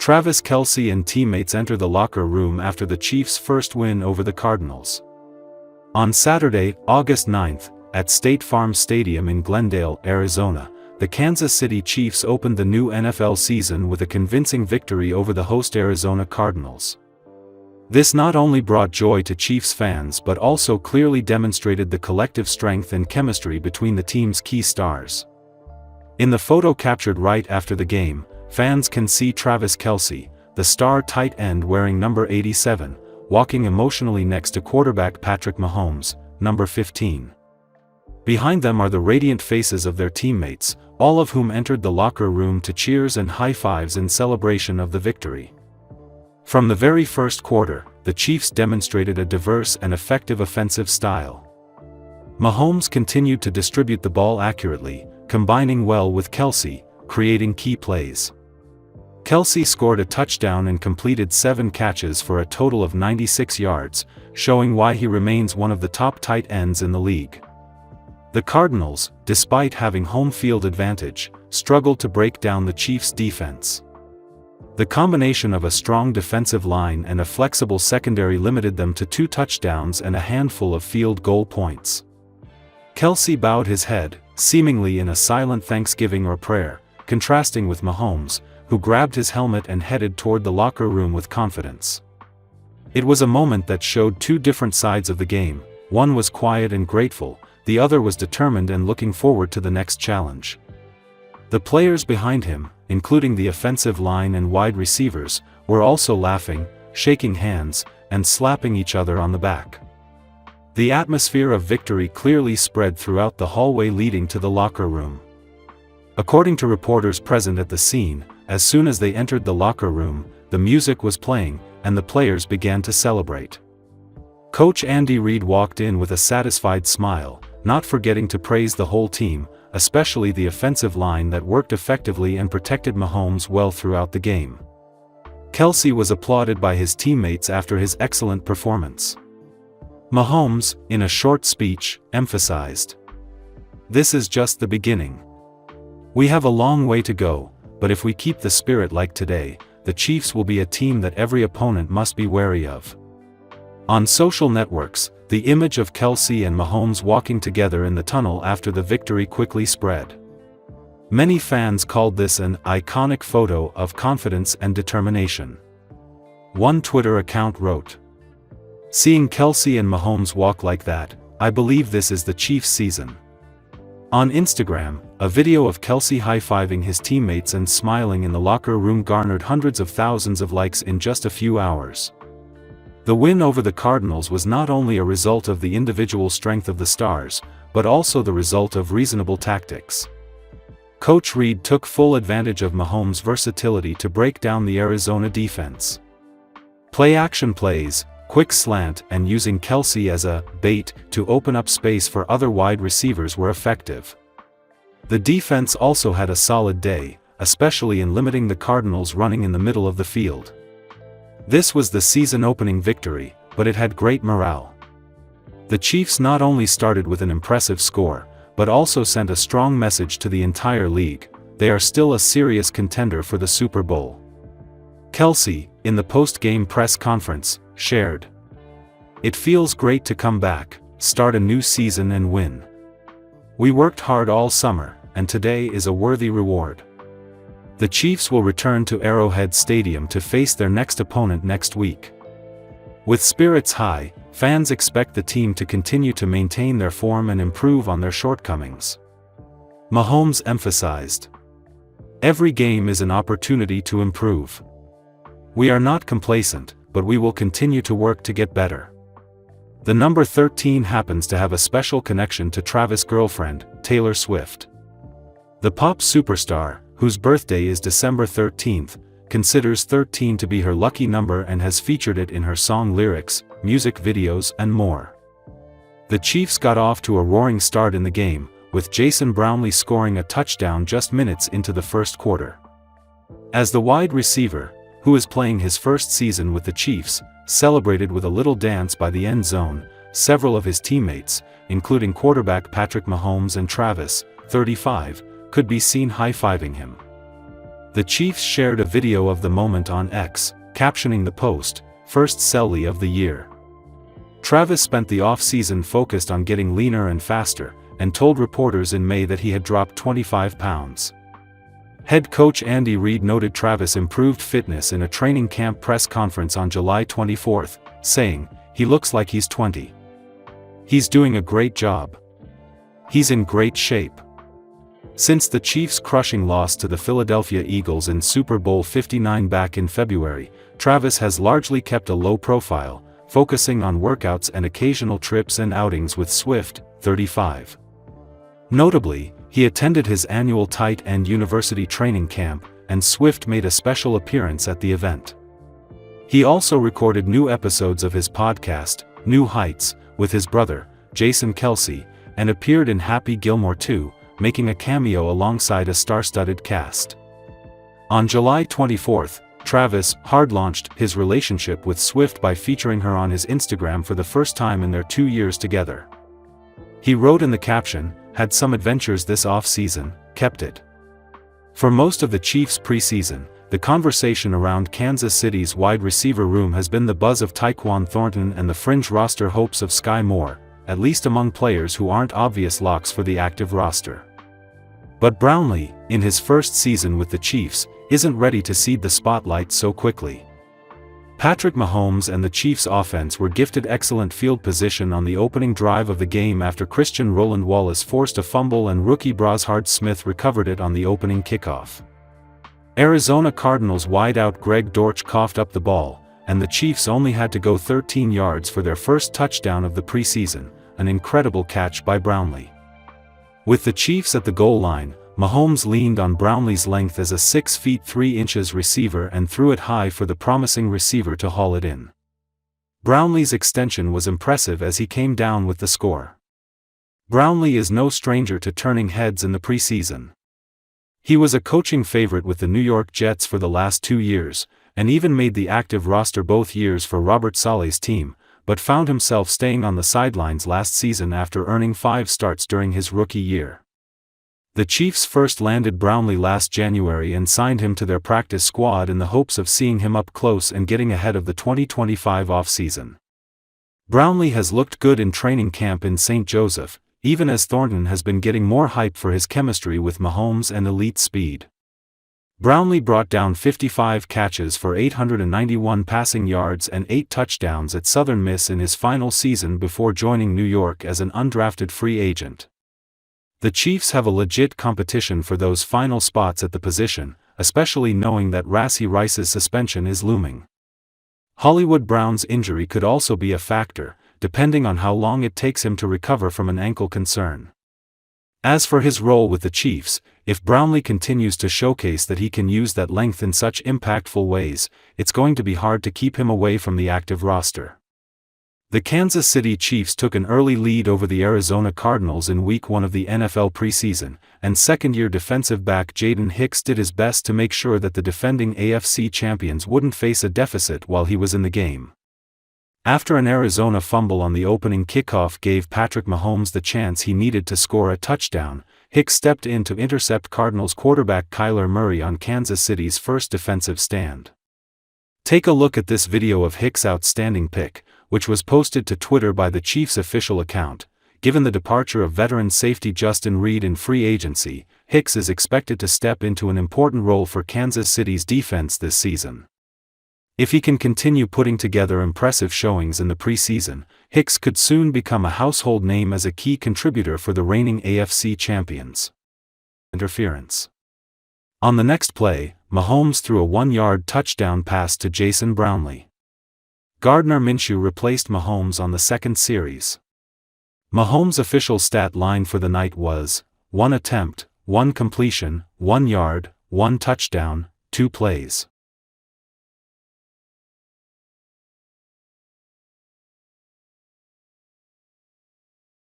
Travis Kelce and teammates enter the locker room after the Chiefs' first win over the Cardinals. On Saturday, August 9th, at State Farm Stadium in Glendale, Arizona, the Kansas City Chiefs opened the new NFL season with a convincing victory over the host Arizona Cardinals. This not only brought joy to Chiefs fans but also clearly demonstrated the collective strength and chemistry between the team's key stars. In the photo captured right after the game, fans can see Travis Kelce, the star tight end wearing number 87, walking emotionally next to quarterback Patrick Mahomes, number 15. Behind them are the radiant faces of their teammates, all of whom entered the locker room to cheers and high fives in celebration of the victory. From the very first quarter, the Chiefs demonstrated a diverse and effective offensive style. Mahomes continued to distribute the ball accurately, combining well with Kelce, creating key plays. Kelce scored a touchdown and completed 7 catches for a total of 96 yards, showing why he remains one of the top tight ends in the league. The Cardinals, despite having home field advantage, struggled to break down the Chiefs' defense. The combination of a strong defensive line and a flexible secondary limited them to 2 touchdowns and a handful of field goal points. Kelce bowed his head, seemingly in a silent thanksgiving or prayer, contrasting with Mahomes, who grabbed his helmet and headed toward the locker room with confidence. It was a moment that showed 2 different sides of the game. One was quiet and grateful, the other was determined and looking forward to the next challenge. The players behind him, including the offensive line and wide receivers, were also laughing, shaking hands, and slapping each other on the back. The atmosphere of victory clearly spread throughout the hallway leading to the locker room. According to reporters present at the scene, as soon as they entered the locker room, the music was playing, and the players began to celebrate. Coach Andy Reid walked in with a satisfied smile, not forgetting to praise the whole team, especially the offensive line that worked effectively and protected Mahomes well throughout the game. Kelce was applauded by his teammates after his excellent performance. Mahomes, in a short speech, emphasized, "This is just the beginning. We have a long way to go, but if we keep the spirit like today, the Chiefs will be a team that every opponent must be wary of." On social networks, the image of Kelce and Mahomes walking together in the tunnel after the victory quickly spread. Many fans called this an iconic photo of confidence and determination. One Twitter account wrote, "Seeing Kelce and Mahomes walk like that, I believe this is the Chiefs' season." On Instagram, a video of Kelce high-fiving his teammates and smiling in the locker room garnered hundreds of thousands of likes in just a few hours. The win over the Cardinals was not only a result of the individual strength of the stars, but also the result of reasonable tactics. Coach Reid took full advantage of Mahomes' versatility to break down the Arizona defense. Play-action plays, quick slant, and using Kelce as a bait to open up space for other wide receivers were effective. The defense also had a solid day, especially in limiting the Cardinals running in the middle of the field. This was the season-opening victory, but it had great morale. The Chiefs not only started with an impressive score, but also sent a strong message to the entire league: they are still a serious contender for the Super Bowl. Kelce, in the post-game press conference, shared, "It feels great to come back, start a new season and win. We worked hard all summer, and today is a worthy reward." The Chiefs will return to Arrowhead Stadium to face their next opponent next week. With spirits high, fans expect the team to continue to maintain their form and improve on their shortcomings. Mahomes emphasized, "Every game is an opportunity to improve. We are not complacent, but we will continue to work to get better." The number 13 happens to have a special connection to Travis' girlfriend, Taylor Swift. The pop superstar, whose birthday is December 13th, considers 13 to be her lucky number and has featured it in her song lyrics, music videos, and more. The Chiefs got off to a roaring start in the game, with Jason Brownlee scoring a touchdown just minutes into the first quarter. As the wide receiver, who is playing his first season with the Chiefs, celebrated with a little dance by the end zone, several of his teammates, including quarterback Patrick Mahomes and Travis, 35, could be seen high-fiving him. The Chiefs shared a video of the moment on X, captioning the post, "First selly of the year." Travis spent the off-season focused on getting leaner and faster, and told reporters in May that he had dropped 25 pounds. Head coach Andy Reid noted Travis' improved fitness in a training camp press conference on July 24, saying, "He looks like he's 20. He's doing a great job. He's in great shape." Since the Chiefs' crushing loss to the Philadelphia Eagles in Super Bowl 59 back in February, Travis has largely kept a low profile, focusing on workouts and occasional trips and outings with Swift, 35. Notably, he attended his annual tight end university training camp, and Swift made a special appearance at the event. He also recorded new episodes of his podcast, New Heights, with his brother, Jason Kelce, and appeared in Happy Gilmore 2, making a cameo alongside a star-studded cast. On July 24, Travis hard-launched his relationship with Swift by featuring her on his Instagram for the first time in their 2 years together. He wrote in the caption, "Had some adventures this off-season, kept it." For most of the Chiefs' preseason, the conversation around Kansas City's wide receiver room has been the buzz of Tyquan Thornton and the fringe roster hopes of Sky Moore, at least among players who aren't obvious locks for the active roster. But Brownlee, in his first season with the Chiefs, isn't ready to cede the spotlight so quickly. Patrick Mahomes and the Chiefs' offense were gifted excellent field position on the opening drive of the game after Christian Roland Wallace forced a fumble and rookie Brashard Smith recovered it on the opening kickoff. Arizona Cardinals wideout Greg Dortch coughed up the ball, and the Chiefs only had to go 13 yards for their first touchdown of the preseason, an incredible catch by Brownlee. With the Chiefs at the goal line, Mahomes leaned on Brownlee's length as a 6 feet 3 inches receiver and threw it high for the promising receiver to haul it in. Brownlee's extension was impressive as he came down with the score. Brownlee is no stranger to turning heads in the preseason. He was a coaching favorite with the New York Jets for the last 2 years, and even made the active roster both years for Robert Saleh's team, but found himself staying on the sidelines last season after earning 5 starts during his rookie year. The Chiefs first landed Brownlee last January and signed him to their practice squad in the hopes of seeing him up close and getting ahead of the 2025 offseason. Brownlee has looked good in training camp in St. Joseph, even as Thornton has been getting more hype for his chemistry with Mahomes and elite speed. Brownlee brought down 55 catches for 891 passing yards and 8 touchdowns at Southern Miss in his final season before joining New York as an undrafted free agent. The Chiefs have a legit competition for those final spots at the position, especially knowing that Rashee Rice's suspension is looming. Hollywood Brown's injury could also be a factor, depending on how long it takes him to recover from an ankle concern. As for his role with the Chiefs, if Brownlee continues to showcase that he can use that length in such impactful ways, it's going to be hard to keep him away from the active roster. The Kansas City Chiefs took an early lead over the Arizona Cardinals in Week 1 of the NFL preseason, and second-year defensive back Jaden Hicks did his best to make sure that the defending AFC champions wouldn't face a deficit while he was in the game. After an Arizona fumble on the opening kickoff gave Patrick Mahomes the chance he needed to score a touchdown, Hicks stepped in to intercept Cardinals quarterback Kyler Murray on Kansas City's first defensive stand. Take a look at this video of Hicks' outstanding pick, which was posted to Twitter by the Chiefs' official account. Given the departure of veteran safety Justin Reid in free agency, Hicks is expected to step into an important role for Kansas City's defense this season. If he can continue putting together impressive showings in the preseason, Hicks could soon become a household name as a key contributor for the reigning AFC champions. Interference. On the next play, Mahomes threw a 1-yard touchdown pass to Jason Brownlee. Gardner Minshew replaced Mahomes on the second series. Mahomes' official stat line for the night was 1 attempt, 1 completion, 1 yard, 1 touchdown, 2 plays.